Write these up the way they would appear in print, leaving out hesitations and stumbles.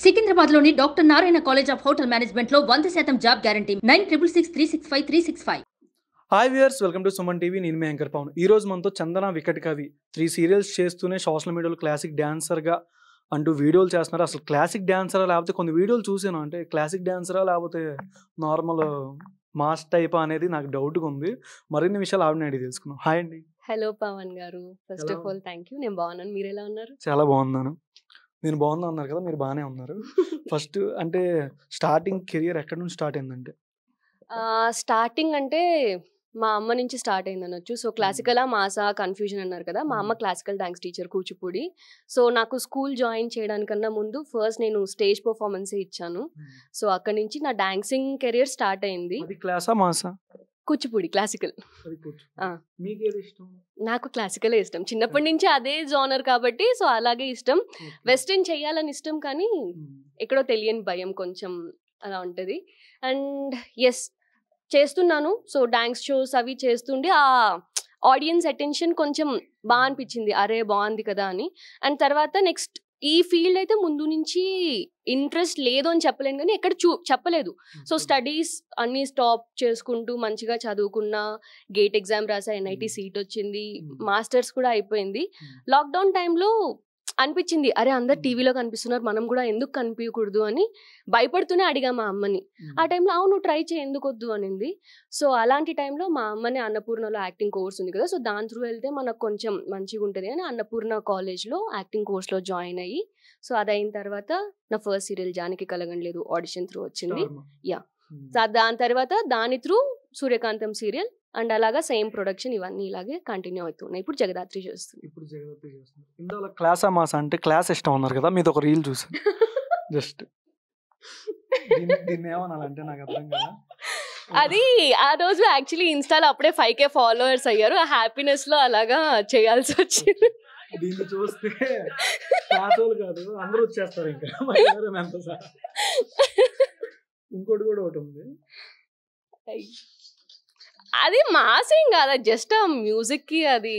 సికింద్రాబాద్లోని doctor Narayana college of hotel మేనేజ్మెంట్లో 100% job guarantee 966365 hi viewers, welcome to Suman TV. నేను మీ anchor Pawan. ఈ రోజు మనతో చందన వికట్ కవి 3 సీరియల్స్ చేస్తూనే సోషల్ మీడియాలో క్లాసిక్ డాన్సర్గా అంటూ వీడియోలు చేస్తున్నారు. అసలు క్లాసిక్ డాన్సరా లేకపోతే కొన్ని వీడియోలు చూసాను, అంటే క్లాసిక్ డాన్సరా లేకపోతే నార్మల్ మాస్ టైప్ అనేది నాకు డౌట్గా ఉంది. మరిన్ని విషయాలు ఆవిడని అడిగి తెలుసుకున్నాం. హాయ్ అండి. హలో పవన్ గారు, first of all thank you. నేను బాగున్నాను, మీరు ఎలా ఉన్నారు? చాలా బాగున్నాను. నేను బాగున్నా అన్నారు కదా, మీరు బాగానే ఉన్నారు. ఫస్ట్ అంటే స్టార్టింగ్ కెరియర్ ఎక్కడి నుంచి స్టార్ట్ అయిందంటే? స్టార్టింగ్ అంటే మా అమ్మ నుంచి స్టార్ట్ అయింది అనొచ్చు. సో క్లాసికలా మాసా కన్ఫ్యూజన్ అన్నారు కదా, మా అమ్మ classical dance teacher Kuchipudi. So నాకు స్కూల్ జాయిన్ చేయడానికన్నా ముందు ఫస్ట్ నేను స్టేజ్ పర్ఫార్మెన్స్ ఇచ్చాను. సో అక్కడి నుంచి నా డాన్సింగ్ కెరియర్ స్టార్ట్ అయింది. క్లాసా మాసా? కూచిపూడి క్లాసికల్. నాకు క్లాసికలే ఇష్టం, చిన్నప్పటి నుంచి అదే జోనర్ కాబట్టి సో అలాగే ఇష్టం. వెస్టర్న్ చెయ్యాలని ఇష్టం, కానీ ఎక్కడో తెలియని భయం కొంచెం అలా ఉంటుంది. అండ్ ఎస్ చేస్తున్నాను. సో డాన్స్ షోస్ అవి చేస్తుండే ఆ ఆడియన్స్ అటెన్షన్ కొంచెం బాగా అనిపించింది, అరే బాగుంది కదా అని. అండ్ తర్వాత నెక్స్ట్ ఈ ఫీల్డ్ అయితే ముందు నుంచి ఇంట్రెస్ట్ లేదు అని చెప్పలేను, కానీ ఎక్కడ చెప్పలేదు. సో స్టడీస్ అన్ని స్టాప్ చేసుకుంటూ మంచిగా చదువుకున్నా, గేట్ ఎగ్జామ్ రాసా, NIT సీట్ వచ్చింది, మాస్టర్స్ కూడా అయిపోయింది. లాక్డౌన్ టైంలో అనిపించింది, అరే అందరు టీవీలో కనిపిస్తున్నారు, మనం కూడా ఎందుకు కనిపించకూడదు అని భయపడుతూనే అడిగా మా అమ్మని. ఆ టైంలో అవును ట్రై చేయి, ఎందుకు వద్దు అనింది. సో అలాంటి టైంలో మా అమ్మని అన్నపూర్ణలో యాక్టింగ్ కోర్స్ ఉంది కదా, సో దాని త్రూ వెళ్తే మనకు కొంచెం మంచిగా ఉంటుంది అని అన్నపూర్ణ కాలేజ్లో యాక్టింగ్ కోర్స్లో జాయిన్ అయ్యి, సో అది అయిన తర్వాత నా first serial Janaki Kalaganaledu audition through వచ్చింది. యా, దాని తర్వాత దాని త్రూ సూర్యకాంతం సీరియల్, అండ్ అలాగా సేమ్ ప్రొడక్షన్ ఇవన్నీ ఇలాగే కంటిన్యూ అవుతున్నాయి. ఇప్పుడు జగదాత్రి చేస్తుంది. ఇందులో క్లాసా మాసా అంటే క్లాస్ ఇష్టం అన్నారు కదా, మీద ఒక రీల్ చూసాను. జస్ట్ దీన్ని ఏమనాలంటే నాకు అర్థం కదా. అది ఆ రోజు యాక్చువల్లీ ఇన్స్టాలో అప్పుడే 5K ఫాలోవర్స్ అయ్యారు. ఆ హ్యాపీనెస్ లో అలాగా చేయాల్సి వచ్చింది. దీన్ని చూస్తే క్లాసోలు కాదు అందరూ వచ్చేస్తారు. ఇంకా ఇంకోటి కూడా ఒకటి ఉంది, అది మాసేం కాదా, జస్ట్ ఆ మ్యూజిక్ కి అది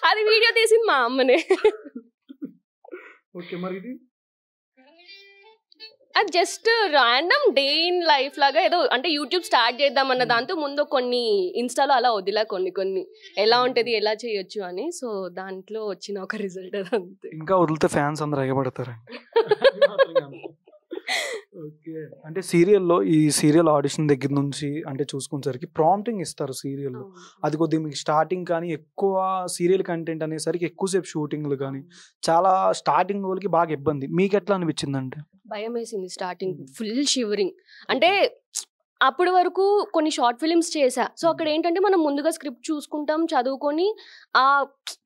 అది వీడియో తీసింది మా అమ్మనే. అది just random day in life లాగా ఏదో, అంటే యూట్యూబ్ స్టార్ట్ చేద్దామన్న దాంతో ముందు కొన్ని ఇన్స్టాలో అలా వదిలా కొన్ని ఎలా ఉంటది ఎలా చేయొచ్చు అని. సో దాంట్లో వచ్చిన ఒక రిజల్ట్ అది అంతే. ఇంకా వదిలితే ఫ్యాన్స్ అందరూ ఎగబడతారు. ఓకే, అంటే సీరియల్లో ఈ సీరియల్ ఆడిషన్ దగ్గర నుంచి అంటే చూసుకునేసరికి ప్రాంప్టింగ్ ఇస్తారు సీరియల్లో. అది కొద్దిగా మీకు స్టార్టింగ్ కానీ ఎక్కువ సీరియల్ కంటెంట్ అనేసరికి ఎక్కువసేపు షూటింగ్లు కానీ చాలా స్టార్టింగ్ వాళ్ళకి బాగా ఇబ్బంది. మీకు ఎట్లా అనిపించింది? అంటే భయం వేసింది స్టార్టింగ్, ఫుల్ షివరింగ్. అంటే అప్పటి వరకు కొన్ని షార్ట్ ఫిలిమ్స్ చేశా. సో అక్కడ ఏంటంటే మనం ముందుగా స్క్రిప్ట్ చూసుకుంటాం, చదువుకొని ఆ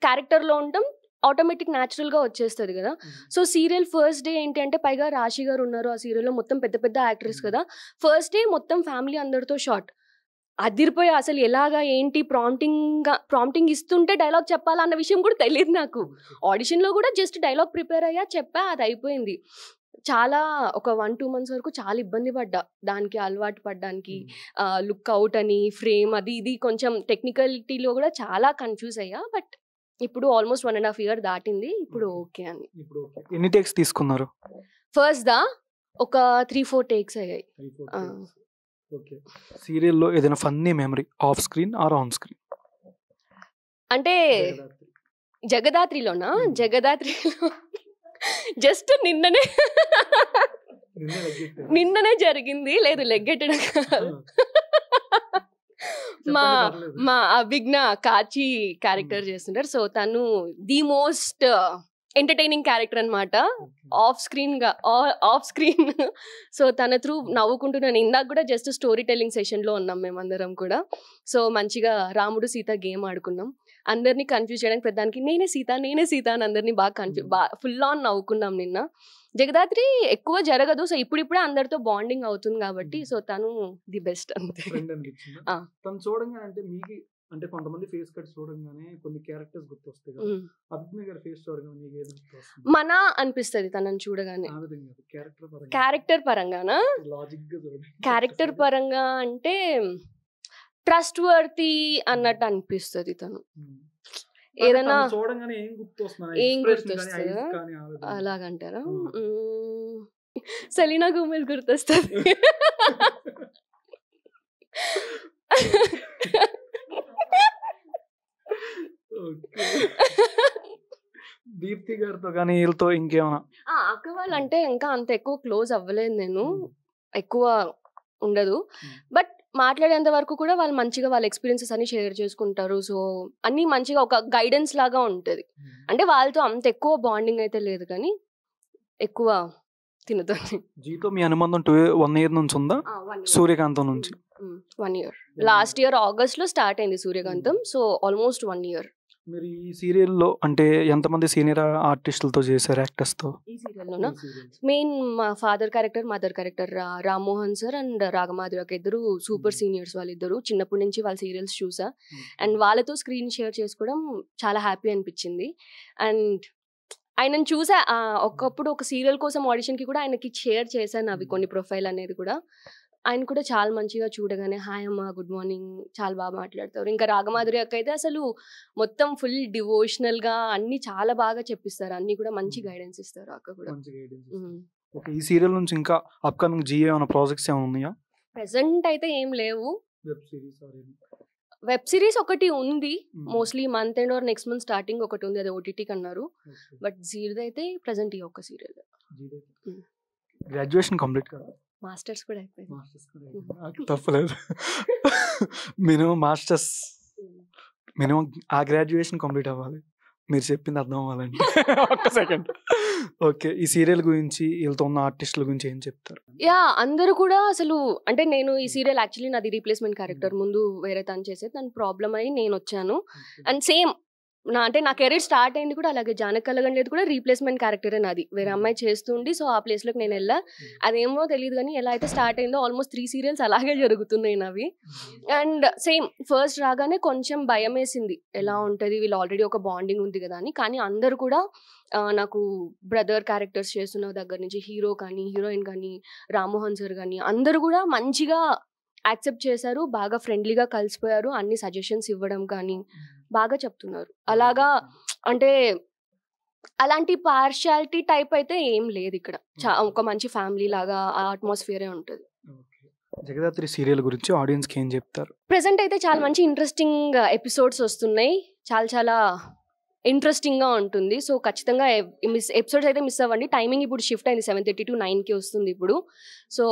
క్యారెక్టర్లో ఉంటాం, ఆటోమేటిక్ న్యాచురల్గా వచ్చేస్తుంది కదా. సో సీరియల్ ఫస్ట్ డే ఏంటి అంటే, పైగా రాశి గారు ఉన్నారు ఆ సీరియల్లో, మొత్తం పెద్ద యాక్ట్రెస్ కదా. ఫస్ట్ డే మొత్తం ఫ్యామిలీ అందరితో షార్ట్ అదిరిపోయి, అసలు ఎలాగా ఏంటి ప్రాంప్టింగ్ ఇస్తుంటే డైలాగ్ చెప్పాలన్న విషయం కూడా తెలియదు నాకు. ఆడిషన్లో కూడా జస్ట్ డైలాగ్ ప్రిపేర్ అయ్యా, చెప్పా, అది అయిపోయింది. చాలా ఒక 1-2 months వరకు చాలా ఇబ్బంది పడ్డా దానికి అలవాటు పడ్డానికి. లుక్ అవుట్ అని, ఫ్రేమ్ అది ఇది కొంచెం టెక్నికలిటీలో కూడా చాలా కన్ఫ్యూజ్ అయ్యా. బట్ ఇప్పుడు ఆల్మోస్ట్ 1.5 year దాటింది, ఇప్పుడు ఓకే అని. ఎన్ని టేక్స్ తీసుకున్నారు? ఫస్ట్ దా ఒక 3-4 takes అయ్యాయి. ఓకే, సీరియల్లో ఏదైనా funny memory off screen or on screen? అంటే జగదాత్రిలోనా? జగదాత్రిలో జస్ట్ నిన్ననే జరిగింది. లేదు, లెగ్గెట్టడం కాదు. మా అభిజ్ఞ కాచి క్యారెక్టర్ చేస్తుంటారు. సో తను ది మోస్ట్ ఎంటర్టైనింగ్ క్యారెక్టర్ అనమాట ఆఫ్ స్క్రీన్. సో తన త్రూ నవ్వుకుంటున్నాను. ఇందాక కూడా జస్ట్ స్టోరీ టెల్లింగ్ సెషన్లో ఉన్నాం మేమందరం కూడా. సో మంచిగా రాముడు సీత గేమ్ ఆడుకున్నాం. అందరినీ కన్ఫ్యూజ్ చేయడానికి ప్రధానికి నేనే సీత అని అందరినీ బాగా ఫుల్ ఆన్ నవ్వుకున్నాం నిన్న. జగదాత్రి ఎక్కువ జరగదు, సో ఇప్పుడిప్పుడే అందరితో బాండింగ్ అవుతుంది కాబట్టి సో తను ది బెస్ట్ అంతే. అంటే కొంతమంది ఫేస్ కట్స్ చూడగానే కొన్ని క్యారెక్టర్స్ గుర్తొస్తాయి. అభిజ్ఞ గారి ఫేస్ చూడగానే మీకు ఏది గుర్తొస్తుంది? మన అనిపిస్తుంది తనని చూడగానే. క్యారెక్టర్ పరంగానా? క్యారెక్టర్ పరంగా అంటే ట్రస్ట్ వర్తీ అన్నట్టు అనిపిస్తుంది తను. ఏదైనా చూడంగానే ఏం గుర్తొస్తుంది? ఏం ఎక్స్‌ప్రెషన్ గాని, గుర్తొస్తదా? ఐస్ కానీ ఆ విధంగా. అలాగంటారా? హ్మ్. సెలీనా గోమెజ్ గుర్తొస్తది. ఓకే. దీప్తి గారితో గాని వీళ్ళతో ఇంకేమైనా? అక్క వాళ్ళంటే ఇంకా అంత ఎక్కువ క్లోజ్ అవ్వలేదు నేను. హ్మ్. ఎక్కువ ఉండదు. బట్ మాట్లాడేంత వరకు కూడా వాళ్ళు మంచిగా వాళ్ళ ఎక్స్‌పీరియన్సెస్ అన్ని షేర్ చేసుకుంటారు. సో, అన్నీ మంచిగా ఒక గైడెన్స్ లాగా ఉంటది. అంటే వాళ్ళతో అంత ఎక్కువ బాండింగ్ అయితే లేదు కానీ ఎక్కువ తినతోని. జీతో మీ అనుబంధం 1 ఇయర్ నుంచి ఉందా? 1 ఇయర్. సూర్యకాంతం నుంచి. 1 ఇయర్. లాస్ట్ ఇయర్ ఆగస్ట్‌లో స్టార్ట్ అయింది సూర్యకాంతం. So, almost 1 year. మీరు ఈ సీరియల్‌లో అంటే ఎంతమంది సీనియర్ ఆర్టిస్టులతో చేశారు, యాక్టర్స్‌తో? ఈ సీరియల్‌లోనా? మెయిన్ మా father character, mother character Rammohan sir and Ragamadhuri అక్క ఇద్దరు సూపర్ సీనియర్స్. వాళ్ళిద్దరు చిన్నప్పటి నుంచి వాళ్ళ సీరియల్స్ చూసా. అండ్ వాళ్ళతో స్క్రీన్ షేర్ చేసుకోవడం చాలా హ్యాపీ అనిపించింది. అండ్ ఆయనను చూసా. ఒకప్పుడు ఒక సీరియల్ కోసం ఆడిషన్‌కి కూడా ఆయనకి షేర్ చేశాను అవి కొన్ని ప్రొఫైల్ అనేది కూడా. ఆయన కూడా చాలా మంచిగా చూడగానే హాయ్ అమ్మ, గుడ్ మార్నింగ్, చాలా బాగా మాట్లాడతారు. ఇంకా రాగమాధురి అక్క అయితే అసలు మొత్తం ఫుల్ డివోషనల్‌గా అన్నీ చాలా బాగా చెప్పిస్తారు. అన్నీ కూడా మంచి గైడెన్స్ ఇస్తారు అక్క కూడా. ఓకే. ఈ సీరియల్ నుంచి ఇంకా అప్‌కమింగ్ జిఏ ఏమైనా ప్రాజెక్ట్స్ ఏమైనా ఉన్నాయా? ప్రెజెంట్ అయితే ఏం లేవు. Web series or any? Web series ఒకటి ఉంది. Mostly month end or next month starting ఒకటి ఉంది. అది ఓటీటీకి అన్నారు. బట్ జీది ప్రెజెంట్ ఈ ఒక్క సీరియల్. గ్రాడ్యుయేషన్ కంప్లీట్ కదా? మాస్టర్స్ కూడా అయిపోయింది. మాస్టర్స్ కూడా అయిపోయింది. తప్పలేదు. మినిమం మాస్టర్స్ మినిమం ఆ గ్రాడ్యుయేషన్ కంప్లీట్ అవ్వాలి. మీరు చెప్పింది అర్థం అవ్వాలండి. ఒక్క సెకండ్. ఓకే. ఈ సీరియల్ గురించి వీళ్ళతో ఉన్న ఆర్టిస్టుల గురించి ఏం చెప్తారు? అందరూ కూడా అసలు అంటే నేను ఈ సీరియల్ యాక్చువల్లీ నాది రీప్లేస్మెంట్ క్యారెక్టర్. ముందు వేరే తను చేసేది. తను ప్రాబ్లం అయ్యి నేను వచ్చాను. అండ్ సేమ్ అంటే నా కెరీర్ స్టార్ట్ అయింది కూడా అలాగే. జానకి కలగండేది కూడా రీప్లేస్మెంట్ క్యారెక్టరే నాది. వేరే అమ్మాయి చేస్తుండి సో ఆ ప్లేస్లోకి నేను వెళ్ళా. అదేమో తెలియదు కానీ ఎలా అయితే స్టార్ట్ అయిందో ఆల్మోస్ట్ 3 సీరియల్స్ అలాగే జరుగుతున్నాయి నావి. అండ్ సేమ్ ఫస్ట్ రాగానే కొంచెం భయం వేసింది. ఎలా ఉంటుంది, వీళ్ళు ఆల్రెడీ ఒక బాండింగ్ ఉంది కదా అని. కానీ అందరూ కూడా నాకు బ్రదర్ క్యారెక్టర్స్ చేస్తున్న దగ్గర నుంచి హీరో కానీ, హీరోయిన్ కానీ, రామ్మోహన్ సార్ కానీ అందరూ కూడా మంచిగా యాక్సెప్ట్ చేశారు. బాగా ఫ్రెండ్లీగా కలిసిపోయారు. అన్ని సజెషన్స్ ఇవ్వడం కానీ బాగా చెప్తున్నారు. అలాగా అంటే అలాంటి పార్షియాలిటీ టైప్ అయితే ఏం లేదు ఇక్కడ. ఒక మంచి ఫ్యామిలీ లాగా ఆ అట్మాస్ఫియరే ఉంటుంది. జగదాత్రి సీరియల్ గురించి ఆడియన్స్కి ఏం చెప్తారు? ప్రెసెంట్ అయితే చాలా మంచి ఇంట్రెస్టింగ్ ఎపిసోడ్స్ వస్తున్నాయి. చాలా చాలా ఇంట్రెస్టింగ్గా ఉంటుంది. సో ఖచ్చితంగా ఎపిసోడ్స్ అయితే మిస్ అవ్వండి. టైమింగ్ ఇప్పుడు షిఫ్ట్ అయింది. 7:30 to 9కి వస్తుంది ఇప్పుడు. సో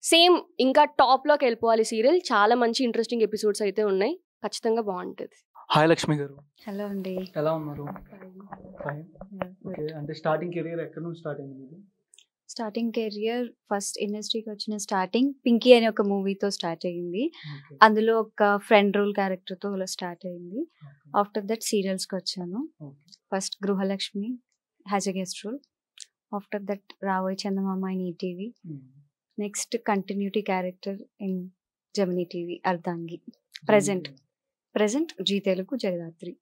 సేమ్ ఇంకా టాప్లోకి వెళ్ళిపోవాలి సీరియల్. చాలా మంచి ఇంట్రెస్టింగ్ ఎపిసోడ్స్ అయితే ఉన్నాయి. ఖచ్చితంగా బాగుంటుంది. హాయ్ లక్ష్మి గారు. హలో అండి. ఎలా ఉన్నారు? ఫైన్. ఓకే. అంటే స్టార్టింగ్ కెరీర్ ఎక్కడి నుంచి స్టార్ట్ అయింది మీది? స్టార్టింగ్ కెరియర్ ఫస్ట్ ఇండస్ట్రీకి వచ్చిన స్టార్టింగ్ పింకీ అనే ఒక మూవీతో స్టార్ట్ అయింది. అందులో ఒక ఫ్రెండ్ రోల్ క్యారెక్టర్తో స్టార్ట్ అయింది. ఆఫ్టర్ దట్ సీరియల్స్కి వచ్చాను. First Gruhalakshmi has a guest role. After that Ravoy Chandamama in ETV. Next continuity character in Gemini TV Ardhangi. Present Zee Telugu Jagadhatri.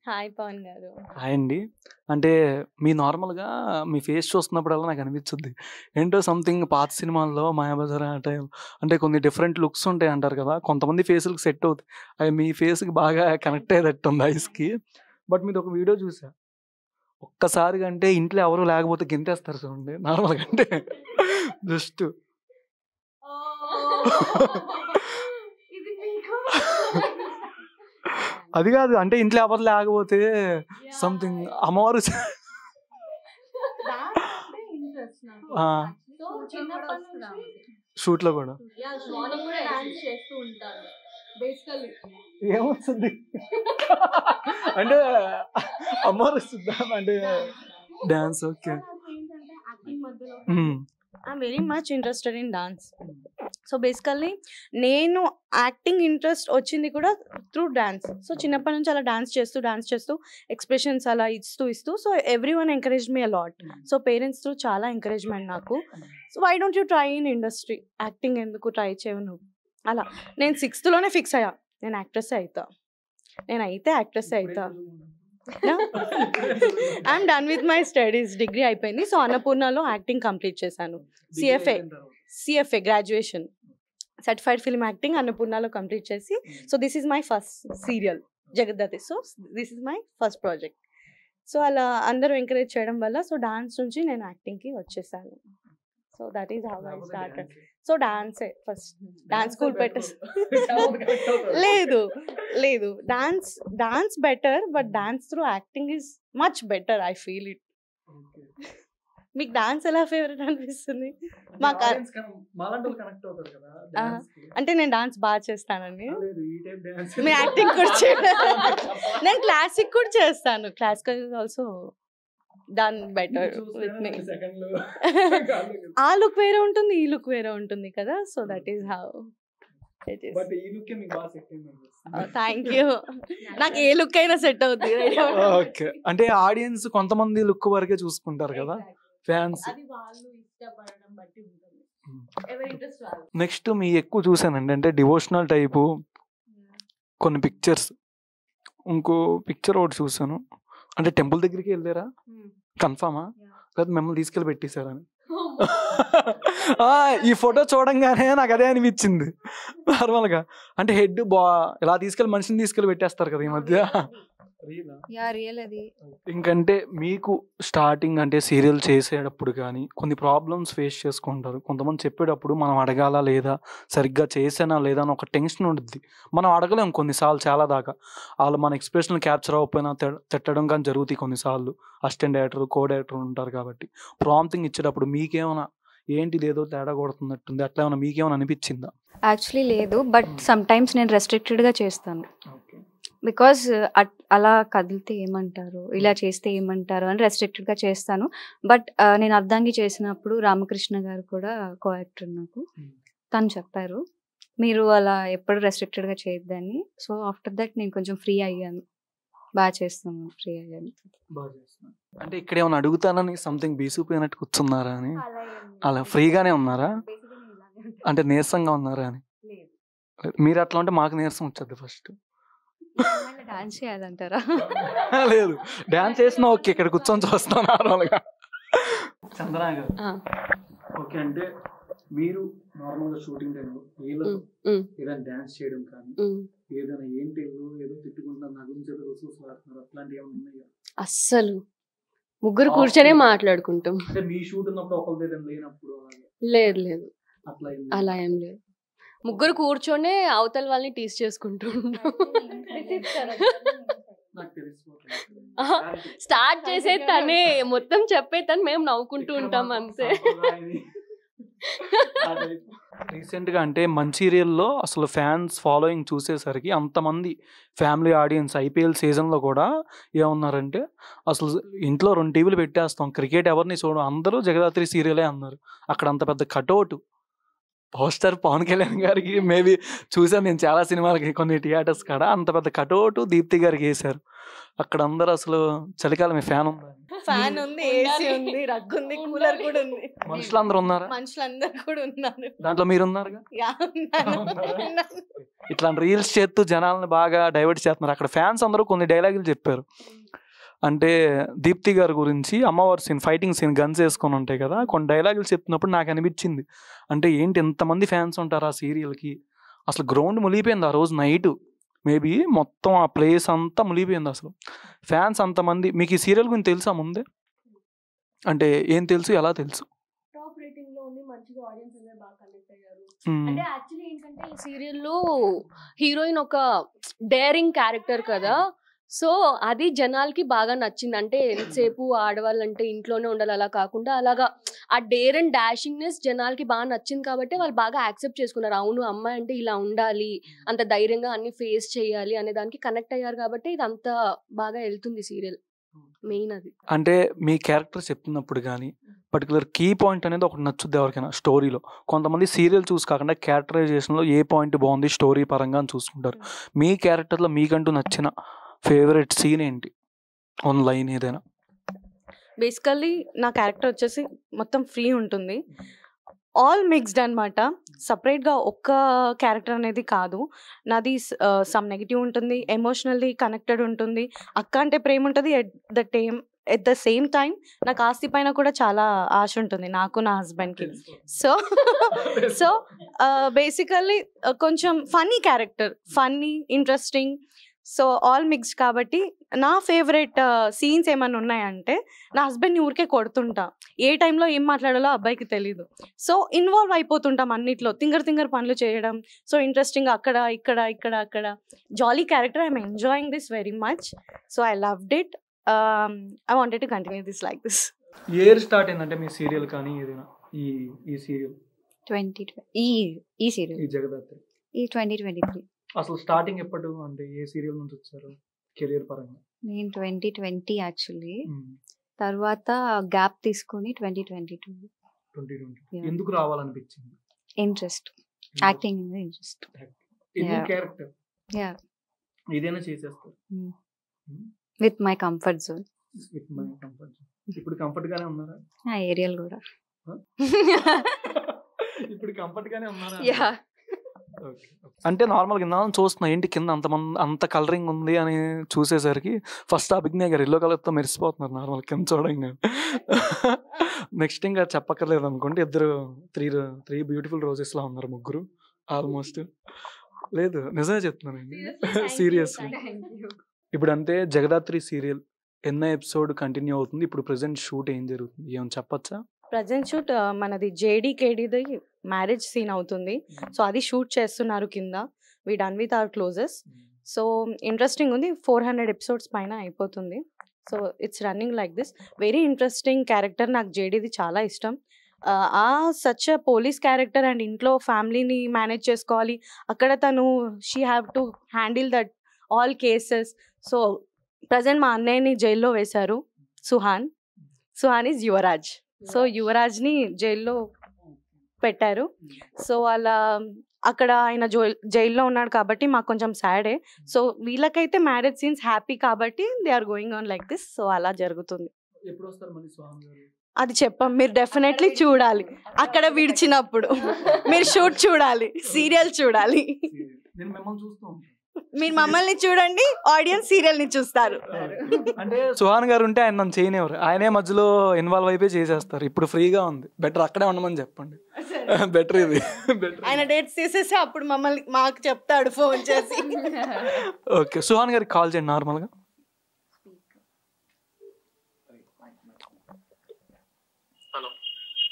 Hi Pavan గారు. హాయ్ అండి. అంటే మీ నార్మల్గా మీ ఫేస్ చూస్తున్నప్పుడల్లా నాకు అనిపించుద్ది ఏంటో సంథింగ్ పాత సినిమాల్లో మాయాబజార్ ఆ టైం అంటే కొన్ని డిఫరెంట్ లుక్స్ ఉంటాయి అంటారు కదా. కొంతమంది ఫేసులకు సెట్ అవుతాయి. అవి మీ ఫేస్కి బాగా కనెక్ట్ అయ్యేటట్టు ఉంది ఐస్కి. బట్ మీది ఒక వీడియో చూసా. ఒక్కసారిగా అంటే ఇంట్లో ఎవరు లేకపోతే గింతేస్తారు చూడండి నార్మల్గా. అంటే జస్ట్ అది కాదు అంటే ఇంట్లో ఎవరు లేకపోతే సంథింగ్ అమ్మవారు షూట్ లో కూడా ఏమొస్తుంది అంటే అమ్మవారు వస్తుందా అంటే dance. Okay. I'm very much interested in dance. So basically నేను యాక్టింగ్ ఇంట్రెస్ట్ వచ్చింది కూడా త్రూ డాన్స్. సో చిన్నప్పటి నుంచి అలా డాన్స్ చేస్తూ ఎక్స్ప్రెషన్స్ అలా ఇస్తూ so everyone encourage me a lot. So parents through చాలా ఎంకరేజ్మెంట్ నాకు. So why don't you try in industry, acting ఎందుకు ట్రై చేయవు నువ్వు అలా. నేను 6th ఫిక్స్ అయ్యా నేను యాక్ట్రెస్ అవుతా. యాక్ట్రెస్ అవుతా. I'm done with my studies. Degree అయిపోయింది. సో అన్నపూర్ణలో యాక్టింగ్ కంప్లీట్ చేశాను. CFA graduation. Certified film acting అన్నపూర్ణలో కంప్లీట్ చేసి so this is my first serial Jagadhatri. So this is my first project. So అలా అందరూ ఎంకరేజ్ చేయడం వల్ల సో డాన్స్ నుంచి నేను యాక్టింగ్కి వచ్చేసాను. So that is how I started. So డాన్సే ఫస్ట్, డాన్స్ స్కూల్ పెట్టేసి లేదు dance better, but dance through acting is much better. I feel it. మీకు డాన్స్ ఎలా ఫేవరెట్ అనిపిస్తుంది? మాకు అంటే నేను డాన్స్ బాగా చేస్తానండి. మీ యాక్టింగ్ కూడా నేను క్లాసిక్ కూడా చేస్తాను. Classical also done better with me. ఆ లుక్ వేరే ఉంటుంది, ఈ లుక్ వేరే ఉంటుంది కదా. So that is how it is. Thank you. నాకు ఏ లుక్ అయినా సెట్ అవుతుంది. ఓకే, అంటే ఆడియన్స్ కొంతమంది లుక్ వరకే చూసుకుంటారు కదా ఫ్యాన్స్. నెక్స్ట్ మీ ఎక్కువ చూసానండి అంటే డివోషనల్ టైపు కొన్ని పిక్చర్స్. ఇంకో పిక్చర్ ఒకటి చూసాను, అంటే టెంపుల్ దగ్గరికి వెళ్ళారా? కన్ఫామా లేదా మిమ్మల్ని తీసుకెళ్ళి పెట్టేశారని? ఈ ఫోటో చూడంగానే నాకు అదే అనిపించింది నార్మల్గా. అంటే హెడ్ ఇలా తీసుకెళ్ళి మనిషిని తీసుకెళ్ళి పెట్టేస్తారు కదా ఈ మధ్య. ఇంకంటే మీకు స్టార్టింగ్ అంటే సీరియల్ చేసేటప్పుడు కానీ కొన్ని ప్రాబ్లమ్స్ ఫేస్ చేసుకుంటారు. కొంతమంది చెప్పేటప్పుడు మనం అడగాలా లేదా, సరిగ్గా చేసానా లేదా అని ఒక టెన్షన్ ఉంటుంది. మనం అడగలేము కొన్నిసార్లు చాలా దాకా. వాళ్ళు మన ఎక్స్ప్రెషన్ క్యాప్చర్ అవ్వకపోయినా తిట్టడం కానీ జరుగుతాయి కొన్నిసార్లు. అసిస్టెంట్ డైరెక్టర్, కో డైరెక్టర్ ఉంటారు కాబట్టి ప్రాంప్టింగ్ ఇచ్చేటప్పుడు మీకేమైనా ఏంటి లేదో తేడా కొడుతున్నట్టుంది అట్లా ఏమైనా మీకేమైనా అనిపించిందా? యాక్చువల్లీ లేదు, బట్ సమ్ టైమ్స్ నేను రెస్ట్రిక్టెడ్గా చేస్తాను. బికాజ్ అలా కదిలితే ఏమంటారు, ఇలా చేస్తే ఏమంటారు అని రెస్ట్రిక్టెడ్గా చేస్తాను. బట్ నేను అర్ధాంగి చేసినప్పుడు రామకృష్ణ గారు కూడా కో యాక్టర్ నాకు, తను చెప్పారు మీరు అలా ఎప్పుడు రెస్ట్రిక్టెడ్గా చేయొద్దని. సో ఆఫ్టర్ దట్ నేను కొంచెం ఫ్రీ అయ్యాను, బాగా చేస్తాను, ఫ్రీ అయ్యాను. అంటే ఇక్కడ ఏమైనా అడుగుతానని సంథింగ్ బీసిపోయినట్టు కూర్చున్నారా అని? అలా ఫ్రీగానే ఉన్నారా? అంటే నీరసంగా ఉన్నారా అని? మీరు అట్లా ఉంటే మాకు నీరసం వచ్చేది ఫస్ట్. డాన్స్ చేయాలంటారా? లేదు, డాన్స్ చేసినా ఓకే, ఇక్కడ కూర్చొని చూస్తాను నార్మల్గా. చందన గారు, ఓకే, అంటే మీరు నార్మల్గా షూటింగ్ టైంలో ఏదైనా డాన్స్ చేయడం కానీ ఏదైనా ఏంటి ఏదో తిట్టుకుంటున్నారు నా గురించి ఏదో రుసూసులాడుతున్నారు అట్లాంటివి ఏమైనా ఉన్నాయా? అస్సలు ముగ్గురు కూర్చొనే మాట్లాడుకుంటాం. అంటే మీ షూట్ ఉన్నప్పుడు ఒకరి ఏదైనా లేనప్పుడు? లేదు, అలా ఏం లేదు. ముగ్గురు కూర్చొనే అవతల వాళ్ళని టీస్ చేసుకుంటూ ఉంటాం. స్టార్ట్ చేసే తనే, మొత్తం చెప్పే తను, మేము నవ్వుకుంటూ ఉంటాం అంతే. రీసెంట్ గా అంటే మంచిర్యాలలో అసలు ఫ్యాన్స్ ఫాలోయింగ్ చూసేసరికి అంతమంది ఫ్యామిలీ ఆడియన్స్ ఐపీఎల్ సీజన్ లో కూడా ఏమన్నారంటే అసలు ఇంట్లో 2 టీవీలు పెట్టేస్తాం, క్రికెట్ ఎవరిని చూడడం, అందరూ జగదాత్రి సీరియలే అన్నారు. అక్కడ అంత పెద్ద కటౌట్ పోస్టర్ పవన్ కళ్యాణ్ గారికి మేబీ చూసాను నేను చాలా సినిమాలకి కొన్ని థియేటర్స్ కాడ, అంత పెద్ద కటౌట్ దీప్తి గారికి వేశారు. అక్కడ అందరూ అసలు చలికాలం ఫ్యాన్ ఉంది, ఫ్యాన్ ఉంది, ఏసీ ఉంది, రగ్గు ఉంది, కూలర్ కూడా ఉంది. మనుషులందరూ ఉన్నారా? మనుషులందరూ కూడా ఉన్నారు. దాంట్లో మీరు ఉన్నారుగా. ఇట్లాంటి రీల్స్ చేస్తూ జనాలను బాగా డైవర్ట్ చేస్తున్నారు. అక్కడ ఫ్యాన్స్ అందరూ కొన్ని డైలాగులు చెప్పారు. అంటే దీప్తి గారి గురించి అమ్మవారి సీన్, ఫైటింగ్ సీన్, గన్స్ వేసుకొని ఉంటాయి కదా, కొన్ని డైలాగులు చెప్తున్నప్పుడు నాకు అనిపించింది అంటే ఏంటి ఎంతమంది ఫ్యాన్స్ ఉంటారు ఆ సీరియల్కి. అసలు గ్రౌండ్ మునిగిపోయింది ఆ రోజు నైట్, మేబీ మొత్తం ఆ ప్లేస్ అంతా మునిగిపోయింది అసలు ఫ్యాన్స్ అంతమంది. మీకు ఈ సీరియల్ గురించి తెలుసా ముందే? అంటే ఏం తెలుసు, ఎలా తెలుసు? టాప్ రేటింగ్ లో ఉంది, మంచిగా ఆడియన్స్ అనేది బాగా కనెక్ట్ అయ్యారు. అంటే యాక్చువల్లీ ఏంటంటే ఈ సీరియల్లో హీరోయిన్ ఒక డేరింగ్ క్యారెక్టర్ కదా, సో అది జనాలకి బాగా నచ్చింది. అంటే ఎంతసేపు ఆడవాళ్ళంటే ఇంట్లోనే ఉండాలి అలా కాకుండా అలాగా ఆ డేర్ అండ్ డాషింగ్నెస్ జనాలకి బాగా నచ్చింది కాబట్టి వాళ్ళు బాగా యాక్సెప్ట్ చేసుకున్నారు. అవును, అమ్మాయి అంటే ఇలా ఉండాలి, అంత ధైర్యంగా అన్ని ఫేస్ చేయాలి అనే దానికి కనెక్ట్ అయ్యారు కాబట్టి ఇది అంత బాగా వెళ్తుంది సీరియల్. మెయిన్ అది. అంటే మీ క్యారెక్టర్ చెప్తున్నప్పుడు కానీ పర్టికులర్ కీ పాయింట్ అనేది ఒకటి నచ్చుద్ది ఎవరికైనా స్టోరీలో. కొంతమంది సీరియల్ చూసి కాకుండా క్యారెక్టరైజేషన్లో ఏ పాయింట్ బాగుంది స్టోరీ పరంగా అని చూసుకుంటారు. మీ క్యారెక్టర్లో మీకంటూ నచ్చిన ఫేవరెట్ సీన్ ఏంటి? వన్ లైన్ ఏదైనా. బేసికల్లీ నా క్యారెక్టర్ వచ్చేసి మొత్తం ఫ్రీ ఉంటుంది, ఆల్ మిక్స్డ్ అనమాట. సపరేట్గా ఒక్క క్యారెక్టర్ అనేది కాదు నాది. సమ్ నెగిటివ్ ఉంటుంది, ఎమోషనల్లీ కనెక్టెడ్ ఉంటుంది, అక్క అంటే ప్రేమ ఉంటుంది, at the at the same time నాకు ఆస్తి పైన కూడా చాలా ఆశ ఉంటుంది నాకు నా హస్బెండ్కి. సో బేసికల్లీ కొంచెం funny character, funny, interesting, so all mixed. కాబట్టి నా ఫేవరెట్ సీన్స్ ఏమైనా ఉన్నాయంటే నా హస్బెండ్ని ఊరికే కొడుతుంటా, ఏ టైంలో ఏం మాట్లాడాలో అబ్బాయికి తెలీదు. సో ఇన్వాల్వ్ అయిపోతుంటాం అన్నిట్లో, తింగర్ పనులు చేయడం. సో ఇంట్రెస్టింగ్, అక్కడ ఇక్కడ ఇక్కడ అక్కడ jolly character. I'm enjoying this very much. So I loved it. I wanted to continue this like this. Year start అయిందంటే మీ సీరియల్ కానీ ఏదైనా ఈ సీరియల్ 2020 ఈ సీరియల్ ఈ జగదాత్రి ఈ 2023. అసలు స్టార్టింగ్ ఎప్పుడు అంటే ఏ సీరియల్ నుంచి వచ్చారు కెరియర్ పరంగా? నేను 2020 యాక్చువల్లీ, తర్వాత గ్యాప్ తీసుకొని 2022. 2020 ఎందుకు రావాలనిపించింది? ఇంట్రెస్ట్, యాక్టింగ్ మీద ఇంట్రెస్ట్. క్యారెక్టర్ ఇదేనా చేసేస్తారు విత్ మై కంఫర్ట్ జోన్. ఇప్పుడు కంఫర్ట్ గానే ఉన్నారా? ఆ ఏరియల్ కూడా. ఇప్పుడు కంఫర్ట్ గానే ఉన్నారా? యా. అంటే నార్మల్గా ఇందా చూస్తున్నా ఏంటి కింద అంత కలరింగ్ ఉంది అని చూసేసరికి ఫస్ట్ అభిజ్ఞ గారు ఎల్లో కలర్తో మెరిసిపోతున్నారు నార్మల్ కింద చూడండి. నెక్స్ట్ ఇంకా చెప్పక్కర్లేదు అనుకోండి, ఇద్దరు త్రీ బ్యూటిఫుల్ రోజెస్ లా ఉన్నారు ముగ్గురు ఆల్మోస్ట్. లేదు నిజమే చెప్తున్నానండి, సీరియస్. ఇప్పుడు అంటే జగదాత్రి సీరియల్ ఎన్నో ఎపిసోడ్ కంటిన్యూ అవుతుంది? ఇప్పుడు ప్రెసెంట్ షూట్ ఏం జరుగుతుంది, ఏమైనా చెప్పచ్చా? ప్రజెంట్ షూట్ మనది JD-KDది మ్యారేజ్ సీన్ అవుతుంది. సో అది షూట్ చేస్తున్నారు కింద. We done with our closes. So interesting ఉంది. 400 ఎపిసోడ్స్ పైన అయిపోతుంది. So it's running like this. Very interesting character. నాకు JDది చాలా ఇష్టం. Such a police character and ఇంట్లో ఫ్యామిలీని మేనేజ్ చేసుకోవాలి. అక్కడ తను she have to handle that all cases. So present మా అన్నయ్యని జైల్లో వేశారు, సుహాన్ ఈజ్ యువరాజ్. సో యువరాజ్ని జైల్లో పెట్టారు. సో అలా అక్కడ ఆయన జైల్లో ఉన్నాడు కాబట్టి మాకు కొంచెం సాడే. సో వీళ్ళకైతే మ్యారేజ్ సీన్స్ హ్యాపీ కాబట్టి they are going on like this. So అలా జరుగుతుంది. అది చెప్పం, మీరు డెఫినెట్లీ చూడాలి. అక్కడ విడిచినప్పుడు మీరు షూట్ చూడాలి, సీరియల్ చూడాలి. మీరు మమ్మల్ని చూడండి, ఆడియన్స్ సీరియల్ ని చూస్తారు. అంటే సుహాన్ గారు ఉంటే ఆయన నన్ను చేయనివ్వరు, ఆయనే మధ్యలో ఇన్వాల్వ్ అయిపోయి చేసేస్తారు. ఇప్పుడు ఫ్రీగా ఉంది, బెటర్ అక్కడే ఉండమని చెప్పండి. బెటర్ ఇది. ఆయన డేట్స్ తీసేసి అప్పుడు మాకు చెప్తాడు ఫోన్ చేసి. ఓకే, సుహాన్ గారికి కాల్ చేయండి నార్మల్గా.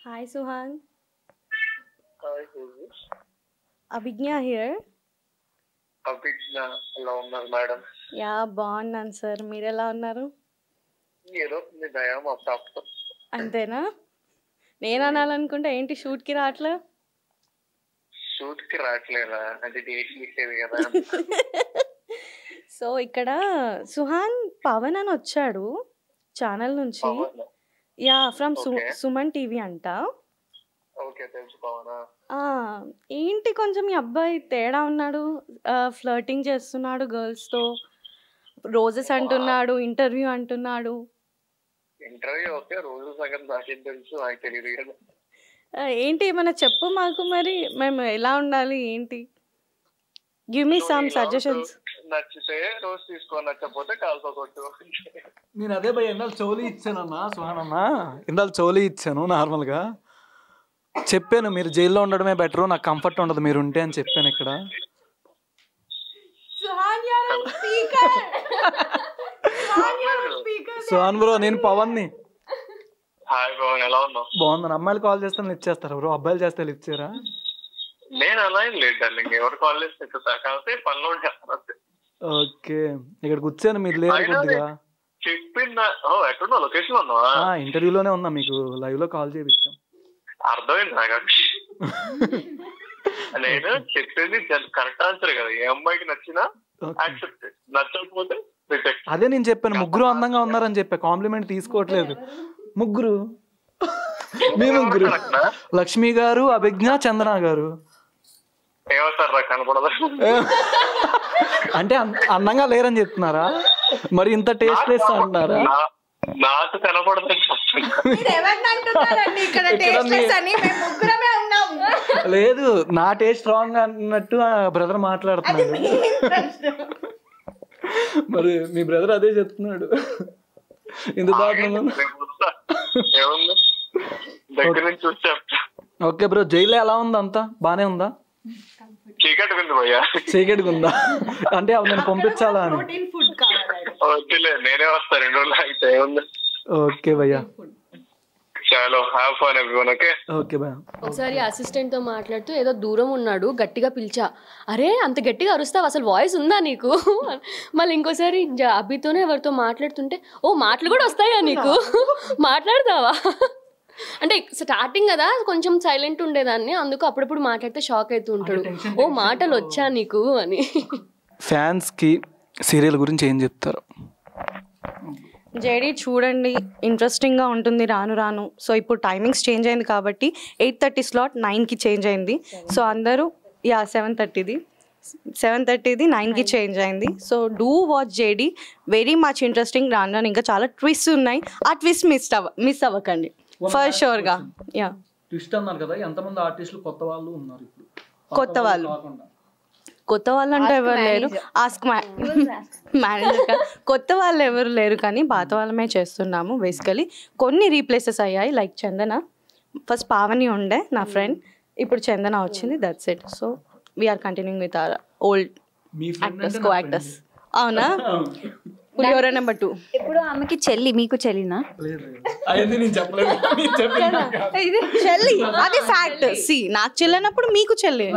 హాయ్ సుహాన్. అభిజ్ఞ హియర్. ఎలా ఉన్నారు మేడం? యా బాగున్నాను సార్, మీరు ఎలా ఉన్నారు? ఏదో మీ దయ మా ప్రాప్తం. అంతేనా? నేను అనాలనుకుంటే ఏంటి షూట్ కి రావట్లే? షూట్ కి రావట్లేదా? అది డేట్ ఇచ్చేది కదా. సో ఇక్కడ సుహాన్ పవన్ అని వచ్చాడు ఛానల్ నుంచి. యా ఫ్రమ్ సుమన్ టీవీ అంట. ఓకే తెలుసు పవనా. ఏంటి కొంచెం ఈ అబ్బాయి తేడా ఉన్నాడు, ఫ్లర్టింగ్ చేస్తున్నాడు గర్ల్స్ తో, రోజెస్ అంటున్నాడు, ఇంటర్వ్యూ అంటున్నాడు. ఇంటర్వ్యూ ఓకే, రోజు సగం నాకేం తెలుసు, నాకు తెలియదు కదా. ఏంటి ఏమైనా చెప్పు మాకు, మరి మేము ఎలా ఉండాలి ఏంటి? Give me some suggestions. నచ్చితే రోజు తీసుకో, నచ్చకపోతే కాల్తో కొట్టు. నేను అదే భయ ఇందాలు చౌలీ ఇచ్చానన్నా సుహాన్ అన్న, ఇందాలు చౌలీ ఇచ్చాను నార్మల్గా చెప్పాను. మీరు జైల్లో ఉండడమే బెటర్, నాకు కంఫర్ట్ ఉండదు మీరు ఉంటే అని చెప్పాను ఇక్కడ. సుహాన్ బ్రో, నేను పవన్ ని. హాయ్ పవన్, ఎలా ఉన్నావు? బాగున్నాను. అమ్మాయిలు కాల్ చేస్తే లిఫ్ట్ చేస్తారా బ్రో, అబ్బాయిలు చేస్తే లిఫ్ట్ చేయరా? నేను అలా ఏం లేదు డార్లింగ్, ఎవరు కాల్ చేస్తే కాకపోతే పనిలో చేస్తాను. ఓకే, ఇక్కడ కూర్చొని మీరు లేరు కొద్దిగా. చెప్పిందా? ఎక్కడున్నా? లొకేషన్ లో ఉన్నావా? ఇంటర్వ్యూలోనే ఉన్నా, మీకు లైవ్ లో కాల్ చేయించాం. అర్థమైంది నాకు. నేను చెప్పింది కరెక్ట్ ఆన్సర్ కదా, ఏ అమ్మాయికి నచ్చినా యాక్సెప్ట్, నచ్చకపోతే రిజెక్ట్. అదే నేను చెప్పాను, ముగ్గురు అందంగా ఉన్నారని చెప్పా, కాంప్లిమెంట్ తీసుకోవట్లేదు. ముగ్గురు, మీ ముగ్గురు, లక్ష్మి గారు, అభిజ్ఞ, చందన గారు. ఏమవుతారా కనపడదా అంటే అందంగా లేరని చెప్తున్నారా? మరి ఇంత టేస్ట్ లెస్ అంటున్నారా? నాకు కనపడదు. లేదు, నా టేస్ట్ రాంగ్ అన్నట్టు బ్రదర్ మాట్లాడుతున్నాడు. మరి మీ బ్రదర్ అదే చెప్తున్నాడు. ఇంత దారుణంగా ఏముంది దగ్గర నుంచి చూసి చెప్తా. ఓకే బ్రో, జైల్లో ఎలా ఉంది? అంతా బానే ఉందా? చీకటి ఉంది భయ్యా. చీకటిగా ఉందా అంటే అవి నేను పంపించాలా అని? వద్దులే, నేనే వస్తా 2 రోజులు అయితే. ఏముంది. ఓకే భయ్యా, చాలో have fun everyone. Okay okay భయ్యా. ఒకసారి అసిస్టెంట్ తో మాట్లాడుతూ ఏదో దూరం ఉన్నాడు, గట్టిగా పిలిచా, అరే అంత గట్టిగా అరుస్తావు, అసలు వాయిస్ ఉందా నీకు? మళ్ళీ ఇంకోసారి అభితోనే ఎవరితో మాట్లాడుతుంటే, ఓ మాటలు కూడా వస్తాయా నీకు, మాట్లాడతావా అంటే స్టార్టింగ్ కదా కొంచెం సైలెంట్ ఉండేదాన్ని, అందుకు అప్పుడప్పుడు మాట్లాడితే షాక్ అవుతూ ఉంటాడు, ఓ మాటలు వచ్చా నీకు అని. ఫ్యాన్స్ కి సీరియల్ గురించి ఏం చెప్తారు? జేడీ చూడండి, ఇంట్రెస్టింగ్గా ఉంటుంది రాను రాను. సో ఇప్పుడు టైమింగ్స్ చేంజ్ అయింది కాబట్టి 8:30 స్లాట్ 9కి చేంజ్ అయింది. సో అందరూ 7:30ది 9కి చేంజ్ అయింది. So do watch JD, very much interesting. రాను రాను ఇంకా చాలా ట్విస్ట్ ఉన్నాయి, ఆ ట్విస్ట్ మిస్ అవ్వకండి ఫర్ షూర్గా. ట్విస్ట్ అన్నారు కదా, ఎంతమంది ఆర్టిస్టులు కొత్త వాళ్ళు ఉన్నారు ఇప్పుడు? కొత్త వాళ్ళు అంటే ఎవరు లేరు, ఆస్క్ మేనేజర్. కొత్త వాళ్ళు ఎవరు లేరు కానీ పాత వాళ్ళమే చేస్తున్నాము బేసికలీ. కొన్ని రీప్లేసెస్ అయ్యాయి, లైక్ చందన. ఫస్ట్ పావని ఉండే నా ఫ్రెండ్, ఇప్పుడు చందన వచ్చింది, that's it. So we are continuing with our old actors, co actors. అవునా? పులిహోర నెంబర్ 2. ఇప్పుడు ఆమెకి చెల్లి, మీకు చెల్లినా? చెల్లి, అది ఫ్యాక్ట్. సి నాకు చెల్లనప్పుడు మీకు చెల్లి.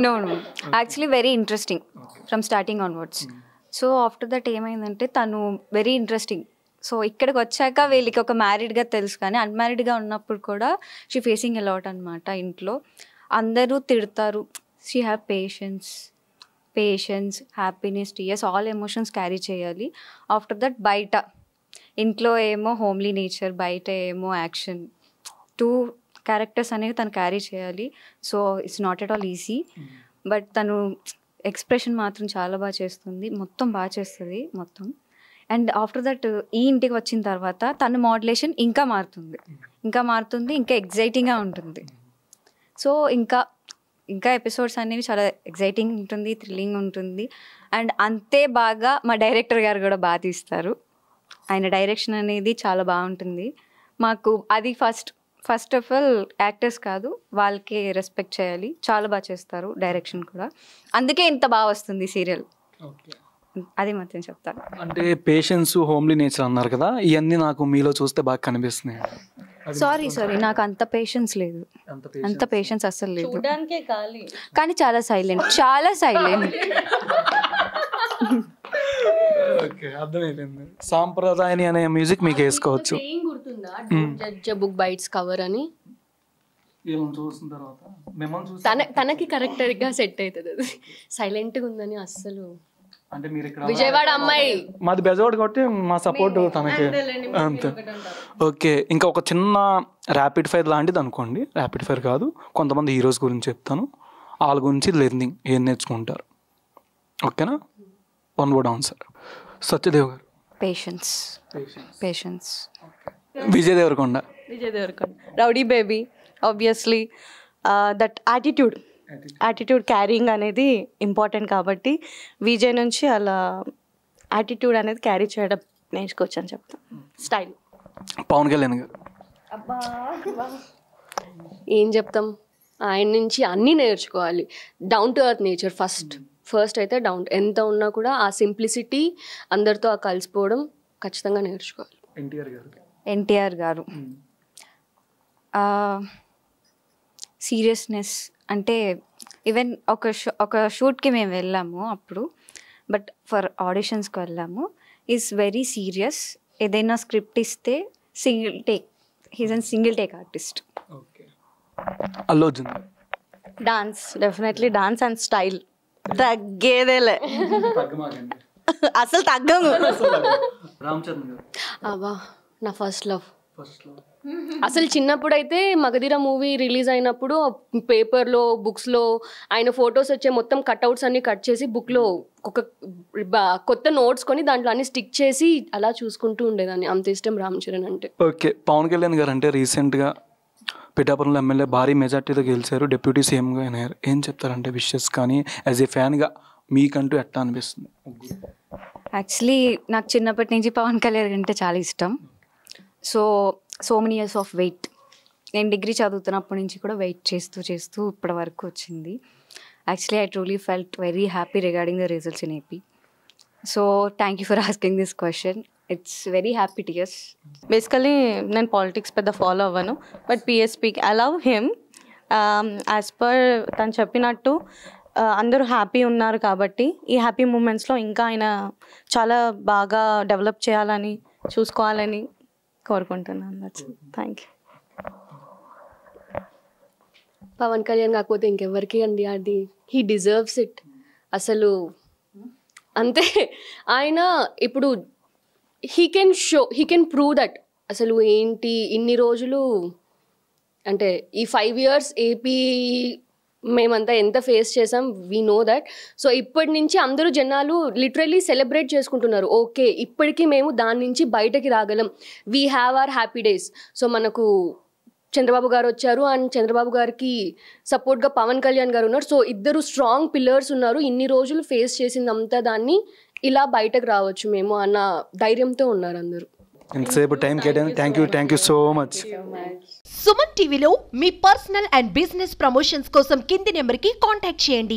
No actually very interesting from starting onwards. So after that ఏమైందంటే తను వెరీ ఇంట్రెస్టింగ్. సో ఇక్కడికి వచ్చాక వీళ్ళకి ఒక మ్యారీడ్గా తెలుసు, కానీ అన్మ్యారీడ్గా ఉన్నప్పుడు కూడా షీ ఫేసింగ్ అలాట్ అనమాట. ఇంట్లో అందరూ తిడతారు. She have patience, happiness, tears, all emotions carry చేయాలి. ఆఫ్టర్ దట్ బయట ఇంట్లో ఏమో హోమ్లీ నేచర్, బయట ఏమో యాక్షన్, 2 క్యారెక్టర్స్ అనేవి తను క్యారీ చేయాలి. So it's not at all easy. But తను ఎక్స్ప్రెషన్ మాత్రం చాలా బాగా చేస్తుంది, మొత్తం బాగా చేస్తుంది మొత్తం. అండ్ ఆఫ్టర్ దట్ ఈ ఇంటికి వచ్చిన తర్వాత తన మోడ్యులేషన్ ఇంకా మారుతుంది, ఇంకా ఎగ్జైటింగ్గా ఉంటుంది. సో ఇంకా ఎపిసోడ్స్ అనేవి చాలా ఎగ్జైటింగ్ ఉంటుంది, థ్రిల్లింగ్ ఉంటుంది. అండ్ అంతే బాగా మా డైరెక్టర్ గారు కూడా బాగా తీస్తారు. ఆయన డైరెక్షన్ అనేది చాలా బాగుంటుంది మాకు. అది ఫస్ట్ ఆఫ్ ఆల్ యాక్టర్స్ కాదు, వాళ్ళకి రెస్పెక్ట్ చేయాలి, చాలా బాగా చేస్తారు డైరెక్షన్ కూడా. అందుకే ఇంత బాగా వస్తుంది సీరియల్, అది మాత్రం చెప్తాను. అంటే పేషెన్స్, హోమ్లీ నేచర్ అన్నారు కదా, ఇవన్నీ నాకు మీలో చూస్తే బాగా కనిపిస్తున్నాయి. సారీ నాకు అంత పేషెన్స్ లేదు, అంత పేషెన్స్ అసలు లేదు, కానీ చాలా సైలెంట్. అర్థమైపోయింది. సాంప్రదాయని అనే మ్యూజిక్ మీకు వేసుకోవచ్చు. బుక్ బైట్స్ కవర్ అని చూసిన తర్వాత తనకి కరెక్ట్ గా సెట్ అవుతుంది. అది సైలెంట్ గా ఉందని అస్సలు. అంటే మీరు ఇక్కడ విజయవాడ అమ్మాయి, మాది బెజవాడ కాబట్టి మా సపోర్ట్ తనకి అంతే. ఓకే, ఇంకా ఒక చిన్న ర్యాపిడ్ ఫైర్ లాంటిది అనుకోండి. ర్యాపిడ్ ఫైర్ కాదు, కొంతమంది హీరోస్ గురించి చెప్తాను, వాళ్ళ గురించి లెర్నింగ్ ఏం నేర్చుకుంటారు. ఓకేనా? 1 word ఆన్సర్. సత్యదేవ్ గారు. Patience. Vijay Deverakonda. Rowdy baby. Obviously that attitude carrying అనేది ఇంపార్టెంట్ కాబట్టి విజయ్ నుంచి అలా యాటిట్యూడ్ అనేది క్యారీ చేయడం నేర్చుకోవచ్చు అని చెప్తాను. స్టైల్. పవన్ కళ్యాణ్ గారు. ఏం చెప్తాం, ఆయన నుంచి అన్నీ నేర్చుకోవాలి. Down to earth nature first అయితే ఎంత ఉన్నా కూడా ఆ సింప్లిసిటీ, అందరితో ఆ కలిసిపోవడం ఖచ్చితంగా నేర్చుకోవాలి. ఎన్టీఆర్ గారు. సీరియస్నెస్ అంటే ఈవెన్ ఒక షూట్కి మేము వెళ్ళాము అప్పుడు, బట్ ఫర్ ఆడిషన్స్కి వెళ్ళాము. Is very serious. ఏదైనా స్క్రిప్ట్ ఇస్తే single take artist. Allu Arjun. Definitely dance and style తగ్గేదేలే, అసలు తగ్గము. అబ్బా, నా ఫస్ట్ లవ్. అసలు చిన్నప్పుడు అయితే మగధీర మూవీ రిలీజ్ అయినప్పుడు పేపర్లో, బుక్స్లో ఆయన ఫొటోస్ వచ్చే మొత్తం కట్అవుట్స్ అన్ని కట్ చేసి బుక్లో ఒక కొత్త నోట్స్ కొని దాంట్లో అన్ని స్టిక్ చేసి అలా చూసుకుంటూ ఉండేదాన్ని. అంత ఇష్టం రామ్ చరణ్ అంటే. ఓకే, పవన్ కళ్యాణ్ గారు అంటే రీసెంట్గా పిఠాపురంలో ఎమ్మెల్యే భారీ మెజార్టీతో గెలిచారు, డిప్యూటీ సీఎంగా అయినారు. ఏం చెప్తారంటే విషెస్ కానీ యాజ్ ఏ ఫ్యాన్గా మీకంటూ ఎట్లా అనిపిస్తుంది? యాక్చువల్లీ నాకు చిన్నప్పటి నుంచి పవన్ కళ్యాణ్ అంటే చాలా ఇష్టం. So many years of wait, నేను డిగ్రీ చదువుతున్నప్పటి నుంచి కూడా వెయిట్ చేస్తూ ఇప్పటి వరకు వచ్చింది. Actually I truly felt very happy regarding the results in AP. So thank you for asking this question. It's very happy to us. Basically నేను politics పెద్ద ఫాలో అవ్వను, బట్ పిఎస్పీకి I love him. As per తను చెప్పినట్టు అందరూ happy ఉన్నారు కాబట్టి ఈ హ్యాపీ మూమెంట్స్లో ఇంకా ఆయన చాలా బాగా డెవలప్ చేయాలని చూసుకోవాలని కోరుకుంటున్నాను. Thank you. పవన్ కళ్యాణ్ కాకపోతే ఇంకెవరికి అండి, అది హీ డిజర్వ్స్ ఇట్. అసలు అంతే, ఆయన ఇప్పుడు హీ కెన్ ప్రూవ్ దట్. అసలు ఏంటి ఇన్ని రోజులు అంటే ఈ 5 years ఏపీ మేమంతా ఎంత ఫేస్ చేసాం, వీ నో దట్. సో ఇప్పటి నుంచి అందరూ జనాలు లిటరల్లీ సెలబ్రేట్ చేసుకుంటున్నారు. ఓకే, ఇప్పటికీ మేము దాని నుంచి బయటకి రాగలం, we have our happy days. So మనకు చంద్రబాబు గారు వచ్చారు అండ్ చంద్రబాబు గారికి సపోర్ట్గా పవన్ కళ్యాణ్ గారు ఉన్నారు. సో ఇద్దరు స్ట్రాంగ్ పిల్లర్స్ ఉన్నారు. ఇన్ని రోజులు ఫేస్ చేసిందంతా దాన్ని ఇలా బయటకు రావచ్చు మేము అన్న ధైర్యంతో ఉన్నారు అందరూ. ఇంతసేపు టైం కేటాయించి thank you so much. Suman టీవీలో మీ పర్సనల్ అండ్ బిజినెస్ ప్రమోషన్స్ కోసం కింది నెంబర్కి కాంటాక్ట్ చేయండి.